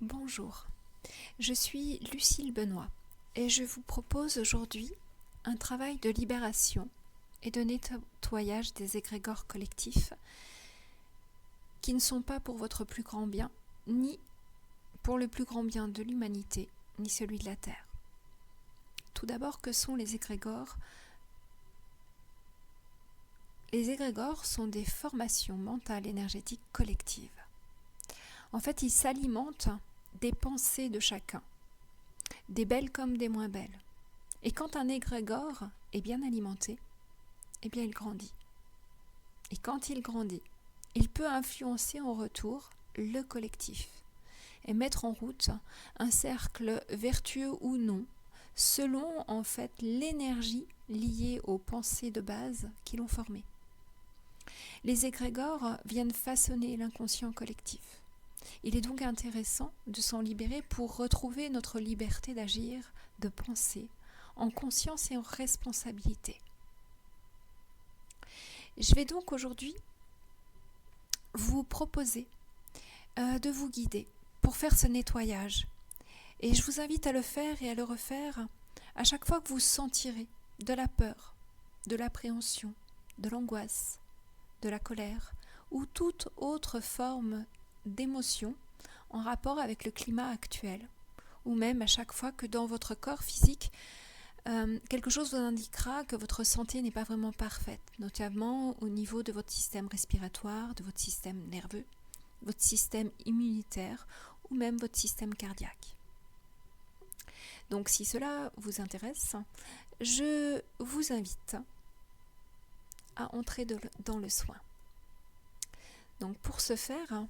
Bonjour, je suis Lucille Benoît et je vous propose aujourd'hui un travail de libération et de nettoyage des égrégores collectifs qui ne sont pas pour votre plus grand bien, ni pour le plus grand bien de l'humanité, ni celui de la Terre. Tout d'abord, que sont les égrégores ? Les égrégores sont des formations mentales énergétiques collectives. En fait, ils s'alimentent des pensées de chacun, des belles comme des moins belles. Et quand un égrégore est bien alimenté, eh bien il grandit. Et quand il grandit, il peut influencer en retour le collectif et mettre en route un cercle vertueux ou non, selon en fait l'énergie liée aux pensées de base qui l'ont formé. Les égrégores viennent façonner l'inconscient collectif. Il est donc intéressant de s'en libérer pour retrouver notre liberté d'agir, de penser, en conscience et en responsabilité. Je vais donc aujourd'hui vous proposer de vous guider pour faire ce nettoyage. Et je vous invite à le faire et à le refaire à chaque fois que vous sentirez de la peur, de l'appréhension, de l'angoisse, de la colère ou toute autre forme d'émotion en rapport avec le climat actuel, ou même à chaque fois que dans votre corps physique, quelque chose vous indiquera que votre santé n'est pas vraiment parfaite, notamment au niveau de votre système respiratoire, de votre système nerveux, votre système immunitaire ou même votre système cardiaque. Donc si cela vous intéresse, je vous invite à entrer dans le soin. Donc pour ce faire,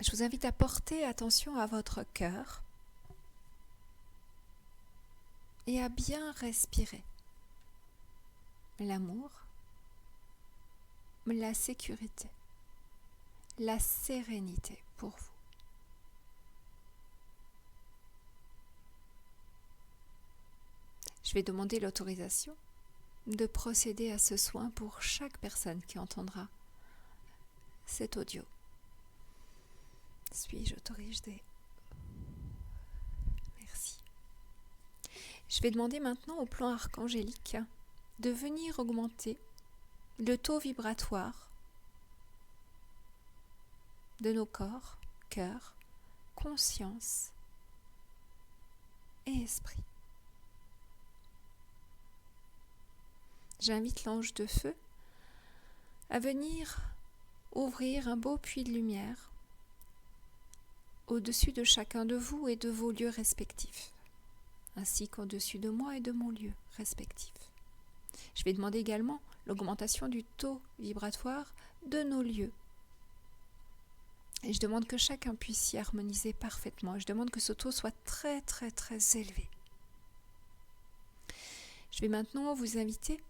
je vous invite à porter attention à votre cœur et à bien respirer l'amour, la sécurité, la sérénité pour vous. Je vais demander l'autorisation de procéder à ce soin pour chaque personne qui entendra cet audio. Suis-je autorisée ? Merci. Je vais demander maintenant au plan archangélique de venir augmenter le taux vibratoire de nos corps, cœur, conscience et esprit. J'invite l'ange de feu à venir ouvrir un beau puits de lumière au-dessus de chacun de vous et de vos lieux respectifs, ainsi qu'au-dessus de moi et de mon lieu respectif. Je vais demander également l'augmentation du taux vibratoire de nos lieux. Et je demande que chacun puisse s'y harmoniser parfaitement. Je demande que ce taux soit très très très élevé. Je vais maintenant vous inviter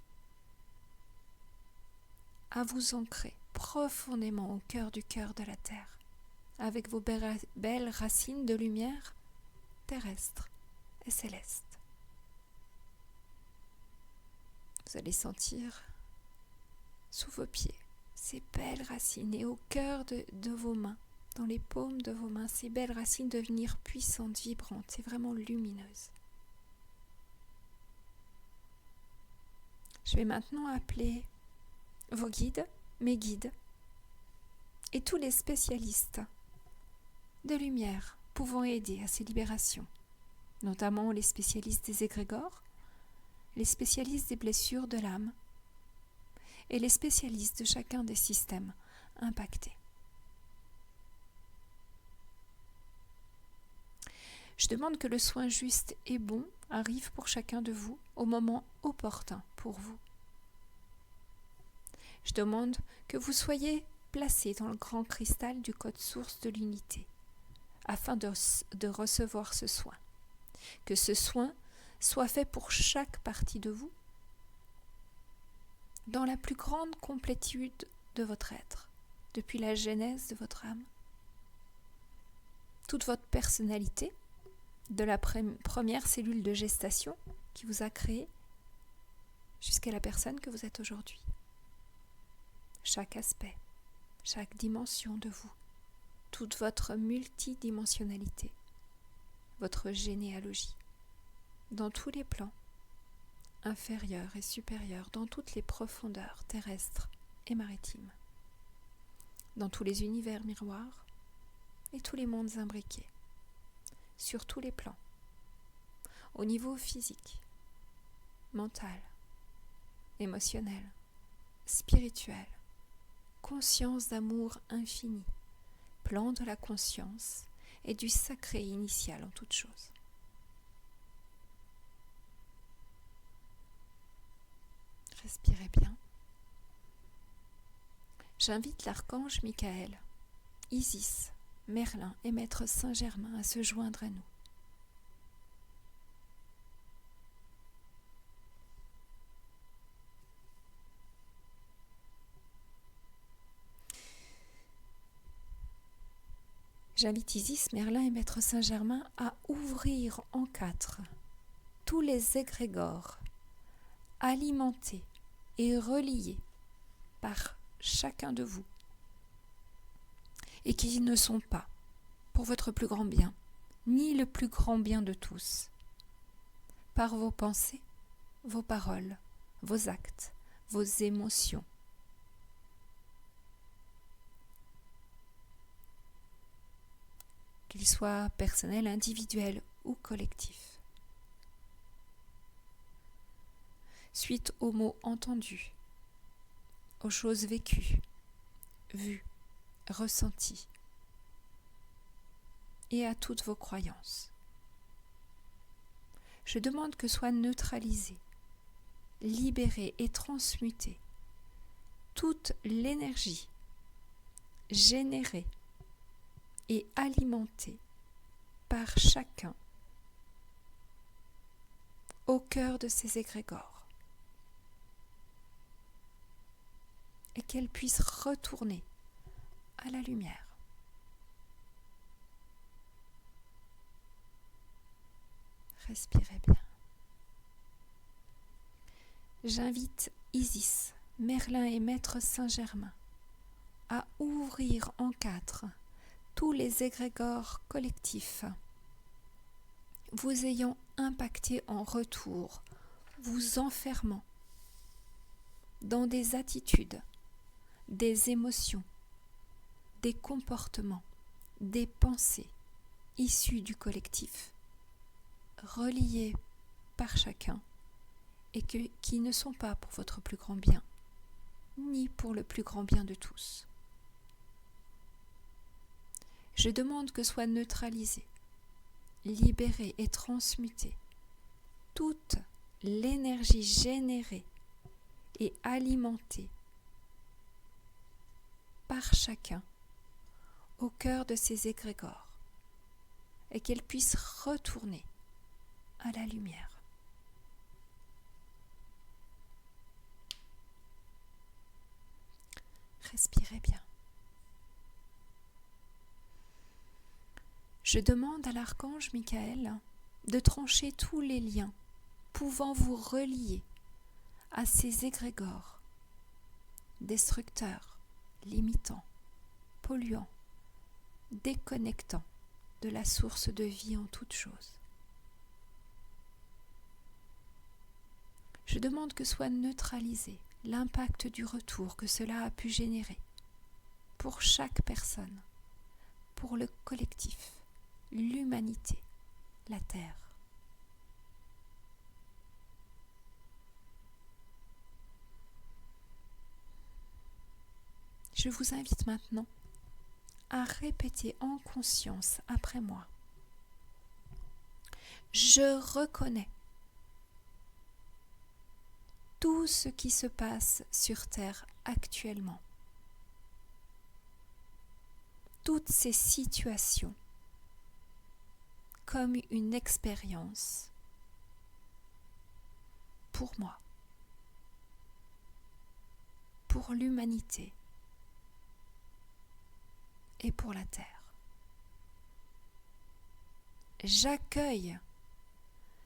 à vous ancrer profondément au cœur de la Terre, avec vos belles racines de lumière terrestre et céleste. Vous allez sentir sous vos pieds ces belles racines et au cœur de vos mains, dans les paumes de vos mains, ces belles racines devenir puissantes, vibrantes et vraiment lumineuses. Je vais maintenant appeler vos guides, mes guides, et tous les spécialistes de lumière pouvant aider à ces libérations, notamment les spécialistes des égrégores, les spécialistes des blessures de l'âme et les spécialistes de chacun des systèmes impactés. Je demande que le soin juste et bon arrive pour chacun de vous au moment opportun pour vous. Je demande que vous soyez placés dans le grand cristal du code source de l'unité afin de recevoir ce soin. Que ce soin soit fait pour chaque partie de vous dans la plus grande complétude de votre être, depuis la genèse de votre âme. Toute votre personnalité, de la première cellule de gestation qui vous a créé jusqu'à la personne que vous êtes aujourd'hui. Chaque aspect, chaque dimension de vous toute votre multidimensionnalité, votre généalogie, dans tous les plans, inférieurs et supérieurs, dans toutes les profondeurs terrestres et maritimes, dans tous les univers miroirs et tous les mondes imbriqués, sur tous les plans, au niveau physique, mental, émotionnel, spirituel, conscience d'amour infini, plan de la conscience et du sacré initial en toute chose. Respirez bien. J'invite l'archange Michael, Isis, Merlin et Maître Saint-Germain à se joindre à nous. J'invite Isis, Merlin et Maître Saint-Germain à ouvrir en quatre tous les égrégores alimentés et reliés par chacun de vous et qui ne sont pas pour votre plus grand bien, ni le plus grand bien de tous, par vos pensées, vos paroles, vos actes, vos émotions. Qu'ils soient personnels, individuels ou collectifs. Suite aux mots entendus, aux choses vécues, vues, ressenties, et à toutes vos croyances. Je demande que soit neutralisée, libérée et transmutée toute l'énergie générée et alimentée par chacun au cœur de ces égrégores, et qu'elle puisse retourner à la lumière. Respirez bien. J'invite Isis, Merlin et Maître Saint-Germain à ouvrir en quatre tous les égrégores collectifs vous ayant impacté en retour, vous enfermant dans des attitudes, des émotions, des comportements, des pensées issues du collectif, reliés par chacun et qui ne sont pas pour votre plus grand bien, ni pour le plus grand bien de tous. Je demande que soit neutralisée, libérée et transmutée toute l'énergie générée et alimentée par chacun au cœur de ces égrégores, et qu'elle puisse retourner à la lumière. Respirez bien. Je demande à l'archange Michael de trancher tous les liens pouvant vous relier à ces égrégores destructeurs, limitants, polluants, déconnectants de la source de vie en toute chose. Je demande que soit neutralisé l'impact du retour que cela a pu générer pour chaque personne, pour le collectif, l'humanité, la Terre. Je vous invite maintenant à répéter en conscience après moi. Je reconnais tout ce qui se passe sur Terre actuellement. Toutes ces situations comme une expérience pour moi, pour l'humanité et pour la Terre. J'accueille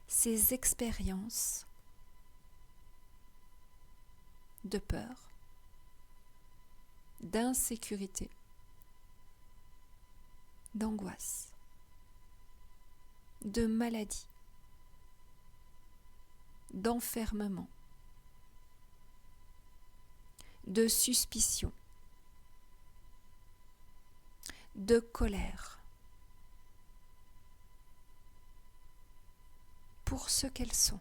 ces expériences de peur, d'insécurité, d'angoisse, de maladie, d'enfermement, de suspicion, de colère, pour ce qu'elles sont,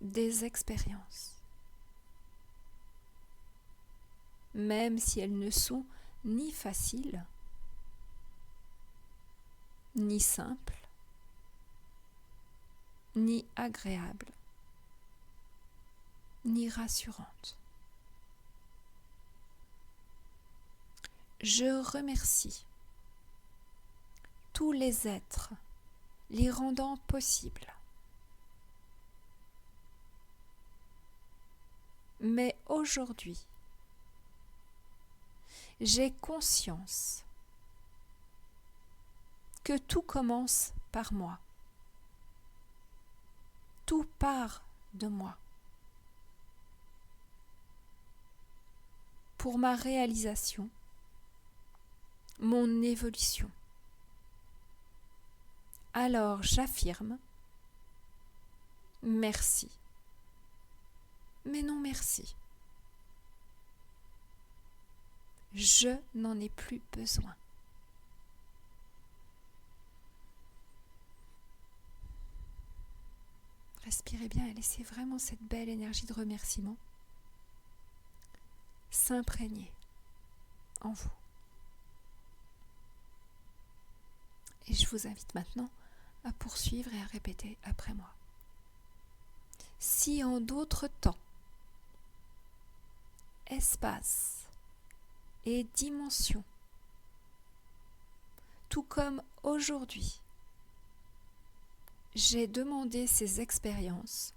des expériences, même si elles ne sont ni faciles, ni simples, ni agréables, ni rassurantes. Je remercie tous les êtres les rendant possibles. Mais aujourd'hui, j'ai conscience que tout commence par moi. Tout part de moi. Pour ma réalisation, mon évolution. Alors j'affirme, merci. Mais non merci. Je n'en ai plus besoin. Respirez bien et laissez vraiment cette belle énergie de remerciement s'imprégner en vous. Et je vous invite maintenant à poursuivre et à répéter après moi. Si en d'autres temps, espace et dimension, tout comme aujourd'hui, j'ai demandé ces expériences,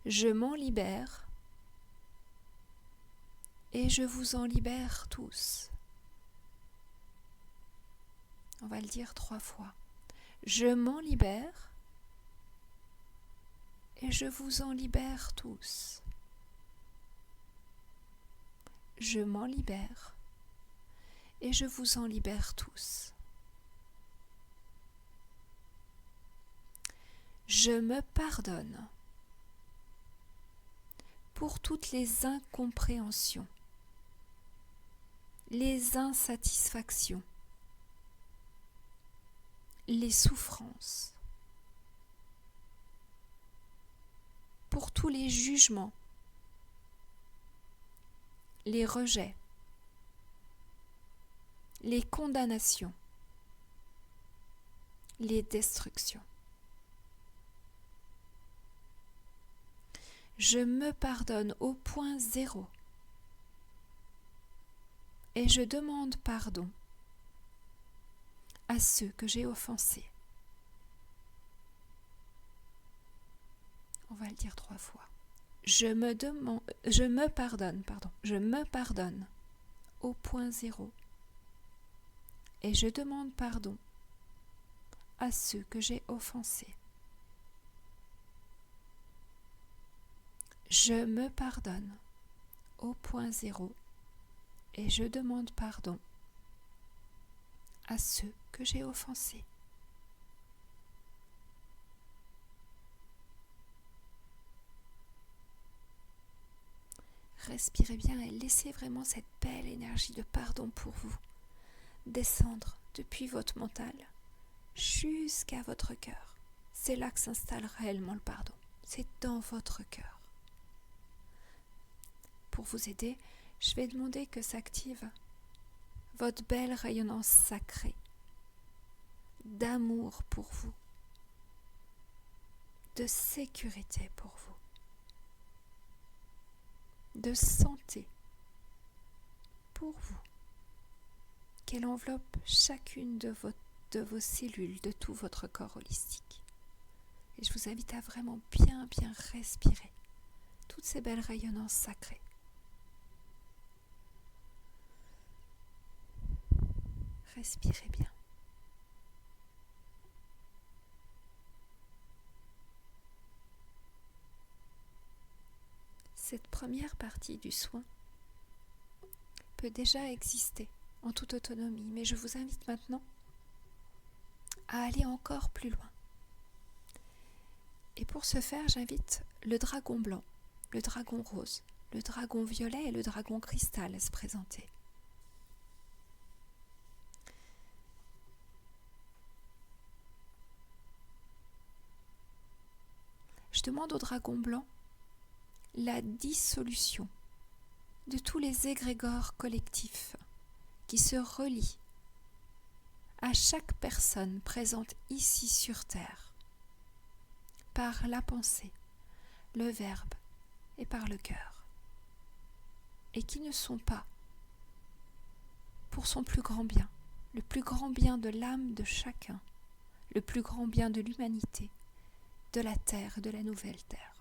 je m'en libère et je vous en libère tous. On va le dire 3 fois. Je m'en libère et je vous en libère tous. Je m'en libère et je vous en libère tous. Je me pardonne pour toutes les incompréhensions, les insatisfactions, les souffrances, pour tous les jugements, les rejets, les condamnations, les destructions. Je me pardonne au point zéro et je demande pardon à ceux que j'ai offensés. On va le dire 3 fois. Je me pardonne au point zéro et je demande pardon à ceux que j'ai offensés. Je me pardonne au point zéro et je demande pardon à ceux que j'ai offensés. Respirez bien et laissez vraiment cette belle énergie de pardon pour vous descendre depuis votre mental jusqu'à votre cœur. C'est là que s'installe réellement le pardon. C'est dans votre cœur. Pour vous aider, je vais demander que s'active votre belle rayonnance sacrée d'amour pour vous, de sécurité pour vous, de santé pour vous, qu'elle enveloppe chacune de vos cellules, de tout votre corps holistique. Et je vous invite à vraiment bien respirer toutes ces belles rayonnances sacrées. Respirez bien. Cette première partie du soin peut déjà exister en toute autonomie, mais je vous invite maintenant à aller encore plus loin. Et pour ce faire, j'invite le dragon blanc, le dragon rose, le dragon violet et le dragon cristal à se présenter. Je demande au dragon blanc la dissolution de tous les égrégores collectifs qui se relient à chaque personne présente ici sur Terre, par la pensée, le verbe et par le cœur, et qui ne sont pas pour son plus grand bien, le plus grand bien de l'âme de chacun, le plus grand bien de l'humanité, de la Terre et de la nouvelle Terre.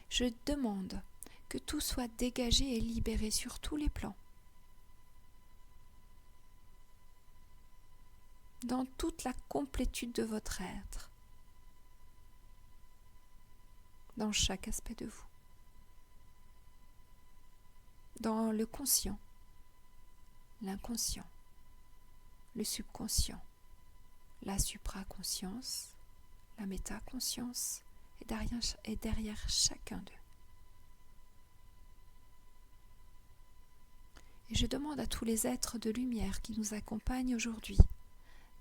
Je demande que tout soit dégagé et libéré sur tous les plans, dans toute la complétude de votre être, dans chaque aspect de vous, dans le conscient, l'inconscient, le subconscient, la supraconscience, la métaconscience et derrière chacun d'eux. Et je demande à tous les êtres de lumière qui nous accompagnent aujourd'hui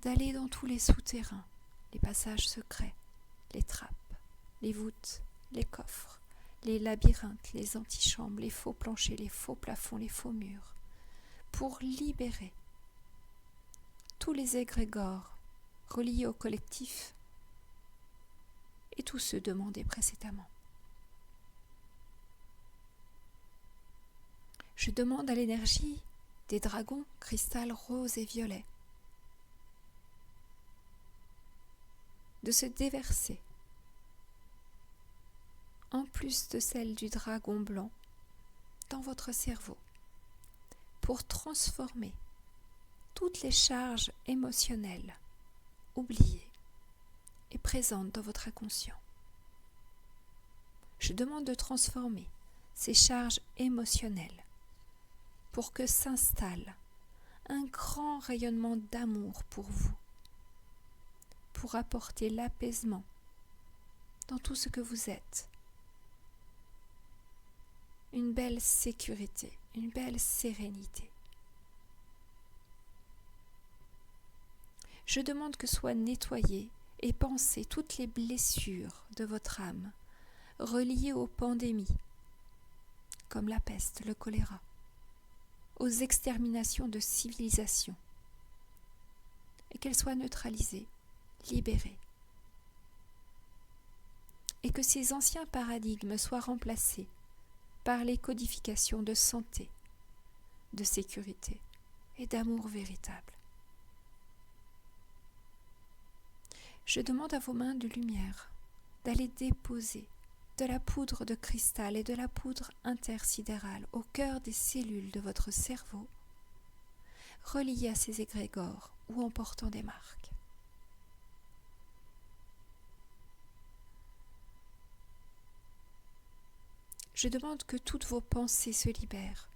d'aller dans tous les souterrains, les passages secrets, les trappes, les voûtes, les coffres, les labyrinthes, les antichambres, les faux planchers, les faux plafonds, les faux murs, pour libérer tous les égrégores reliés au collectif et tous ceux demandés précédemment. Je demande à l'énergie des dragons cristal, rose et violet de se déverser, en plus de celle du dragon blanc, dans votre cerveau, pour transformer toutes les charges émotionnelles oubliées et présentes dans votre inconscient. Je demande de transformer ces charges émotionnelles pour que s'installe un grand rayonnement d'amour pour vous, pour apporter l'apaisement dans tout ce que vous êtes, une belle sécurité, une belle sérénité. Je demande que soient nettoyées et pensées toutes les blessures de votre âme reliées aux pandémies, comme la peste, le choléra, aux exterminations de civilisations, et qu'elles soient neutralisées, libérées, et que ces anciens paradigmes soient remplacés par les codifications de santé, de sécurité et d'amour véritable. Je demande à vos mains de lumière d'aller déposer de la poudre de cristal et de la poudre intersidérale au cœur des cellules de votre cerveau, reliées à ces égrégores ou en portant des marques. Je demande que toutes vos pensées se libèrent,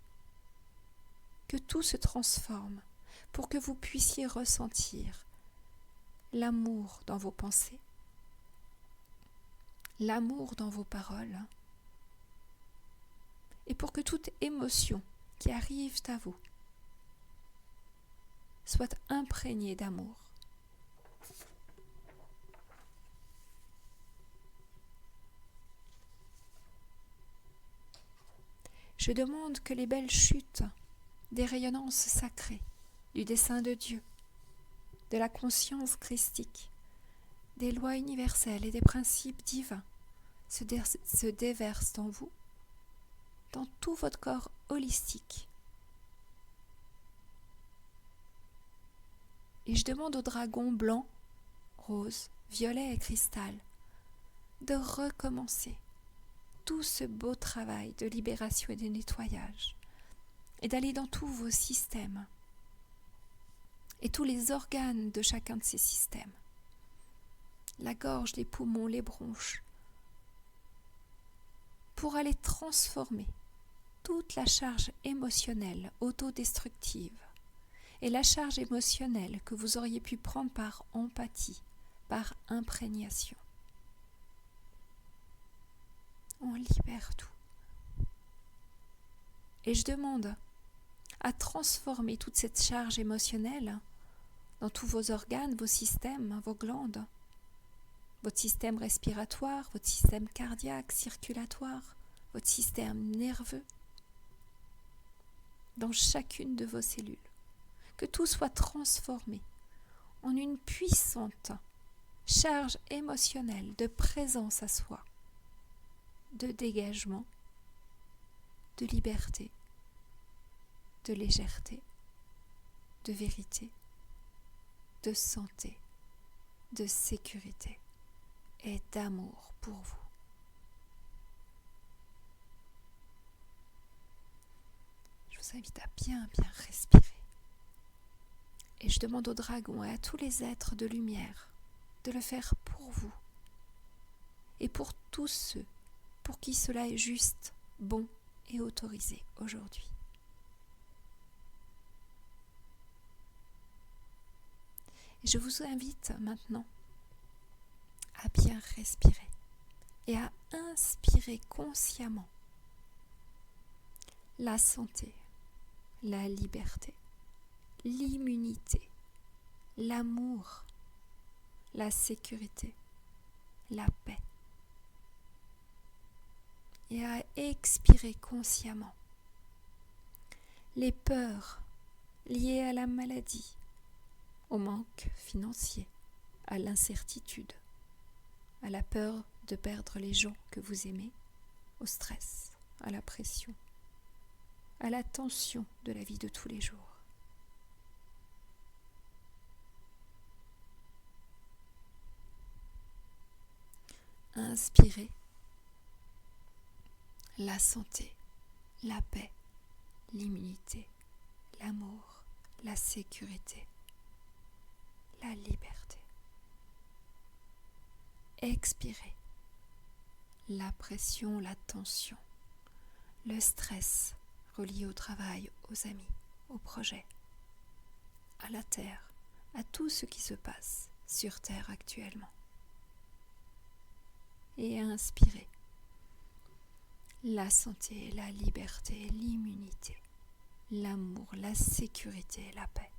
que tout se transforme pour que vous puissiez ressentir l'amour dans vos pensées, l'amour dans vos paroles, et pour que toute émotion qui arrive à vous soit imprégnée d'amour. Je demande que les belles chutes des rayonnances sacrées, du dessein de Dieu, de la conscience christique, des lois universelles et des principes divins se déversent en vous, dans tout votre corps holistique. Et je demande aux dragons blancs, roses, violets et cristal de recommencer tout ce beau travail de libération et de nettoyage, et d'aller dans tous vos systèmes et tous les organes de chacun de ces systèmes, la gorge, les poumons, les bronches, pour aller transformer toute la charge émotionnelle autodestructive et la charge émotionnelle que vous auriez pu prendre par empathie, par imprégnation. On libère tout. Et je demande à transformer toute cette charge émotionnelle dans tous vos organes, vos systèmes, vos glandes, votre système respiratoire, votre système cardiaque, circulatoire, votre système nerveux, dans chacune de vos cellules. Que tout soit transformé en une puissante charge émotionnelle de présence à soi, de dégagement, de liberté, de légèreté, de vérité, de santé, de sécurité et d'amour pour vous. Je vous invite à bien respirer. Et je demande aux dragons et à tous les êtres de lumière de le faire pour vous et pour tous ceux pour qui cela est juste, bon et autorisé aujourd'hui. Et je vous invite maintenant à bien respirer et à inspirer consciemment la santé, la liberté, l'immunité, l'amour, la sécurité, la paix. Et à expirer consciemment les peurs liées à la maladie, au manque financier, à l'incertitude, à la peur de perdre les gens que vous aimez, au stress, à la pression, à la tension de la vie de tous les jours. Inspirez la santé, la paix, l'immunité, l'amour, la sécurité, la liberté. Expirez la pression, la tension, le stress relié au travail, aux amis, aux projets, à la terre, à tout ce qui se passe sur terre actuellement. Et inspirez la santé, la liberté, l'immunité, l'amour, la sécurité, la paix.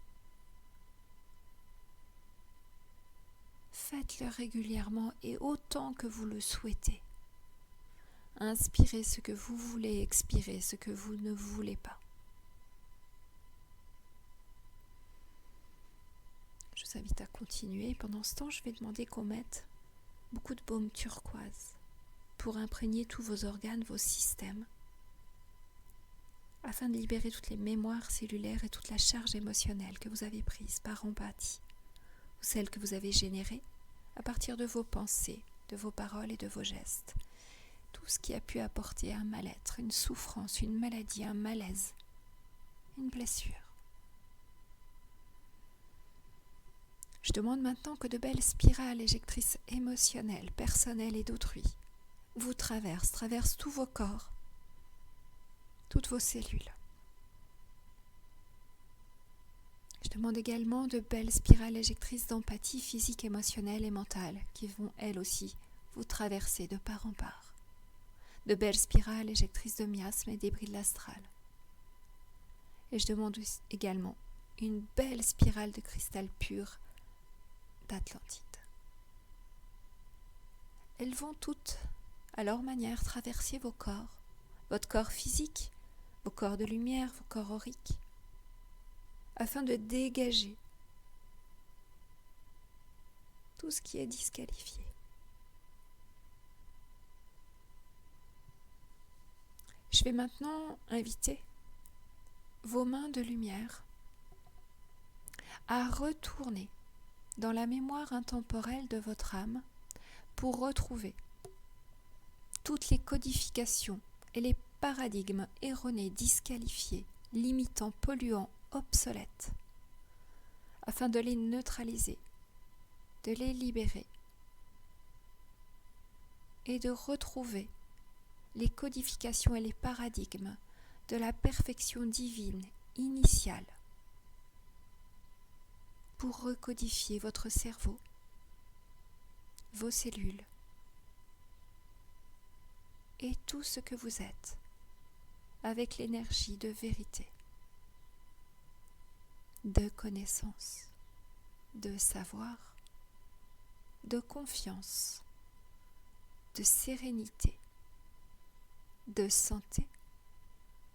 Faites-le régulièrement et autant que vous le souhaitez. Inspirez ce que vous voulez, expirez ce que vous ne voulez pas. Je vous invite à continuer. Pendant ce temps, je vais demander qu'on mette beaucoup de baume turquoise pour imprégner tous vos organes, vos systèmes, afin de libérer toutes les mémoires cellulaires et toute la charge émotionnelle que vous avez prise par empathie, ou celle que vous avez générée à partir de vos pensées, de vos paroles et de vos gestes. Tout ce qui a pu apporter un mal-être, une souffrance, une maladie, un malaise, une blessure. Je demande maintenant que de belles spirales éjectrices émotionnelles, personnelles et d'autrui vous traversent tous vos corps, toutes vos cellules. Je demande également de belles spirales éjectrices d'empathie physique, émotionnelle et mentale qui vont elles aussi vous traverser de part en part. De belles spirales éjectrices de miasmes et débris de l'astral. Et je demande également une belle spirale de cristal pur d'Atlantide. Elles vont toutes, à leur manière, traverser vos corps, votre corps physique, vos corps de lumière, vos corps auriques, afin de dégager tout ce qui est disqualifié. Je vais maintenant inviter vos mains de lumière à retourner dans la mémoire intemporelle de votre âme pour retrouver toutes les codifications et les paradigmes erronés, disqualifiés, limitants, polluants, obsolètes, afin de les neutraliser, de les libérer et de retrouver les codifications et les paradigmes de la perfection divine initiale pour recodifier votre cerveau, vos cellules et tout ce que vous êtes avec l'énergie de vérité, de connaissance, de savoir, de confiance, de sérénité, de santé,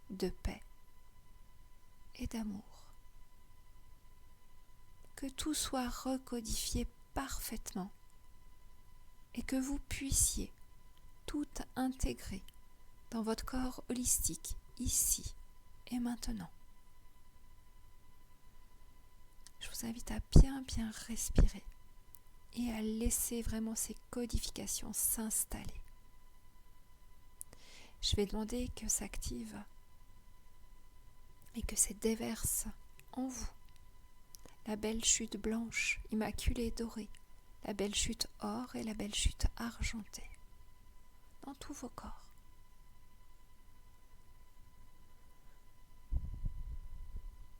de paix et d'amour. Que tout soit recodifié parfaitement et que vous puissiez tout intégrer dans votre corps holistique, ici et maintenant. Je vous invite à bien respirer et à laisser vraiment ces codifications s'installer. Je vais demander que s'active et que se déverse en vous la belle chute blanche, immaculée, dorée, la belle chute or et la belle chute argentée dans tous vos corps.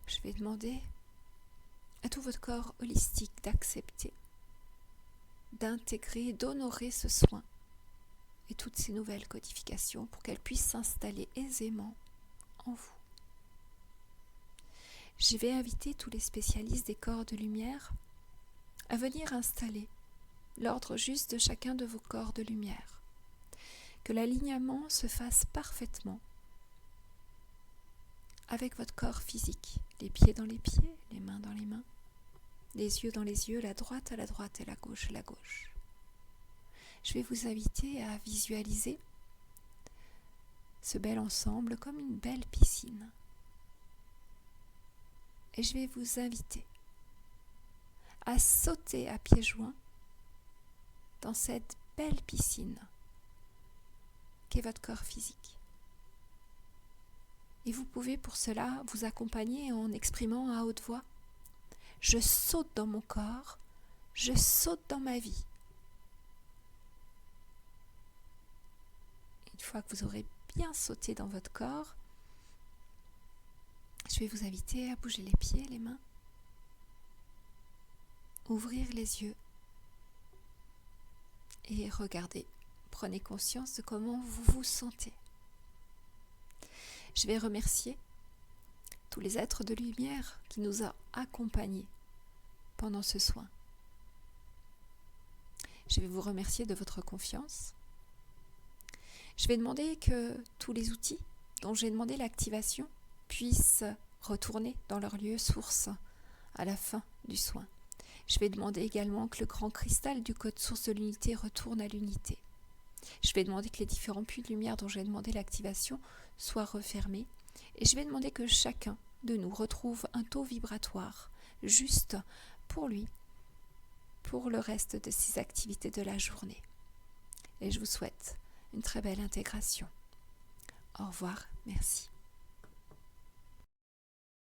Je vais demander à tout votre corps holistique d'accepter, d'intégrer, d'honorer ce soin et toutes ces nouvelles codifications pour qu'elles puissent s'installer aisément en vous. Je vais inviter tous les spécialistes des corps de lumière à venir installer l'ordre juste de chacun de vos corps de lumière. Que l'alignement se fasse parfaitement avec votre corps physique, les pieds dans les pieds, les mains dans les mains, les yeux dans les yeux, la droite à la droite et la gauche à la gauche. Je vais vous inviter à visualiser ce bel ensemble comme une belle piscine. Et je vais vous inviter à sauter à pieds joints dans cette belle piscine qu'est votre corps physique. Et vous pouvez pour cela vous accompagner en exprimant à haute voix: je saute dans mon corps, je saute dans ma vie. Une fois que vous aurez bien sauté dans votre corps, je vais vous inviter à bouger les pieds, les mains, ouvrir les yeux et regardez. Prenez conscience de comment vous vous sentez. Je vais remercier tous les êtres de lumière qui nous ont accompagnés pendant ce soin. Je vais vous remercier de votre confiance. Je vais demander que tous les outils dont j'ai demandé l'activation puissent retourner dans leur lieu source à la fin du soin. Je vais demander également que le grand cristal du code source de l'unité retourne à l'unité. Je vais demander que les différents puits de lumière dont j'ai demandé l'activation soient refermés. Et je vais demander que chacun de nous retrouve un taux vibratoire juste pour lui, pour le reste de ses activités de la journée. Et je vous souhaite une très belle intégration. Au revoir, merci.